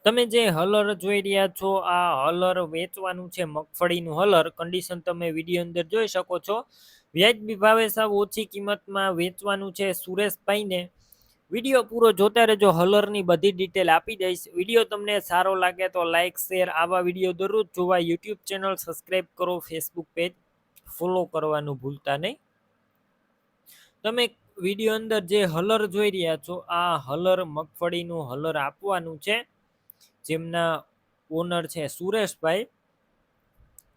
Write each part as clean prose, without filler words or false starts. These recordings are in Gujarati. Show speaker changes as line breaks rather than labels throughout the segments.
તમે જે હલર જોઈ રહ્યા છો આ હલર વેચવાનું છે, મગફળીનું હલર. કન્ડિશન તમે વિડીયો અંદર જોઈ શકો છો. વ્યાજબી ભાવે સાવ ઓછી કિંમતમાં વેચવાનું છે સુરેશભાઈને. વિડીયો પૂરો જોતા રહેજો, હલરની બધી ડિટેલ આપી દઈશ. વિડીયો તમને સારો લાગે તો લાઇક શેર, આવા વિડીયો દરરોજ જોવા યુટ્યુબ ચેનલ સબસ્ક્રાઈબ કરો, ફેસબુક પેજ ફોલો કરવાનું ભૂલતા નહીં. તમે વિડીયો અંદર જે હલર જોઈ રહ્યા છો આ હલર મગફળીનું હલર આપવાનું છે, જેમના ઓનર છે સુરેશભાઈ.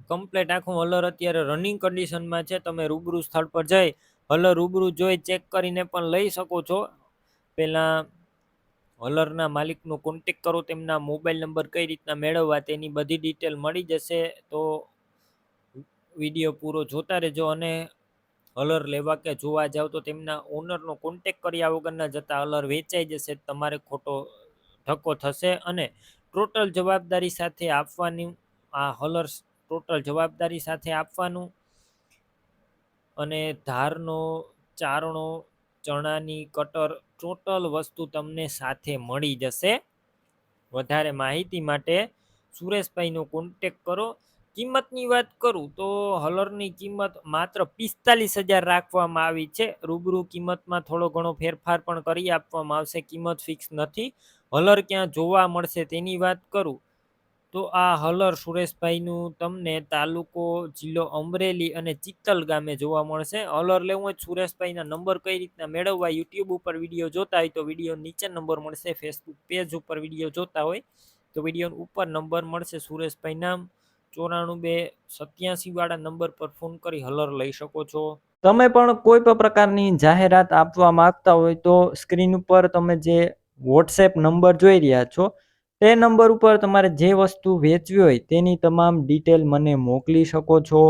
કમ્પ્લેટ આખું હલર અત્યારે રનિંગ કન્ડિશનમાં છે. તમે રૂબરૂ સ્થળ પર જઈ હલર રૂબરૂ જોઈ ચેક કરીને પણ લઈ શકો છો. પહેલાં હલરના માલિકનો કોન્ટેક કરો, તેમના મોબાઈલ નંબર કઈ રીતના મેળવવા તેની બધી ડિટેલ મળી જશે. તો વિડીયો પૂરો જોતા રહેજો. અને હલર લેવા કે જોવા જાવ તો તેમના ઓનરનો કોન્ટેક કર્યા વગરના જતા હલર વેચાઈ જશે, તમારે ખોટો ધક્કો થશે. અને ટોટલ જવાબદારી સાથે આપવાની આ હલર, ટોટલ જવાબદારી સાથે આપવાનું. અને ધારનો ચારણો, ચણાની કટર, ટોટલ વસ્તુ તમને સાથે મળી જશે. વધારે માહિતી માટે સુરેશભાઈનો કોન્ટેક કરો. કિંમતની વાત કરું તો હલરની કિંમત માત્ર 45,000 રાખવામાં આવી છે. રૂબરૂ કિંમતમાં થોડો ઘણો ફેરફાર પણ કરી આપવામાં આવશે, કિંમત ફિક્સ નથી. હલર ક્યાં જોવા મળશે તેની વાત કરું તો આ હલર સુરેશભાઈનું તમને તાલુકો જિલ્લો અમરેલી અને ચિત્તલ ગામે જોવા મળશે. હલર લેવું હોય સુરેશભાઈના નંબર કઈ રીતના મેળવવા, યુટ્યુબ ઉપર વિડીયો જોતા હોય તો વિડીયો નીચે નંબર મળશે, ફેસબુક પેજ ઉપર વિડીયો જોતા હોય તો વિડીયો ઉપર નંબર મળશે. સુરેશભાઈ નામ 94 287 વાળા નંબર પર ફોન કરી હલર લઈ શકો છો. તમે પણ કોઈ પણ પ્રકારની જાહેરાત આપવા માંગતા હોય તો સ્ક્રીન ઉપર તમે જે વોટ્સએપ નંબર જોઈ રહ્યા છો તે નંબર ઉપર તમારે જે વસ્તુ વેચવી હોય તેની તમામ ડિટેલ મને મોકલી શકો છો.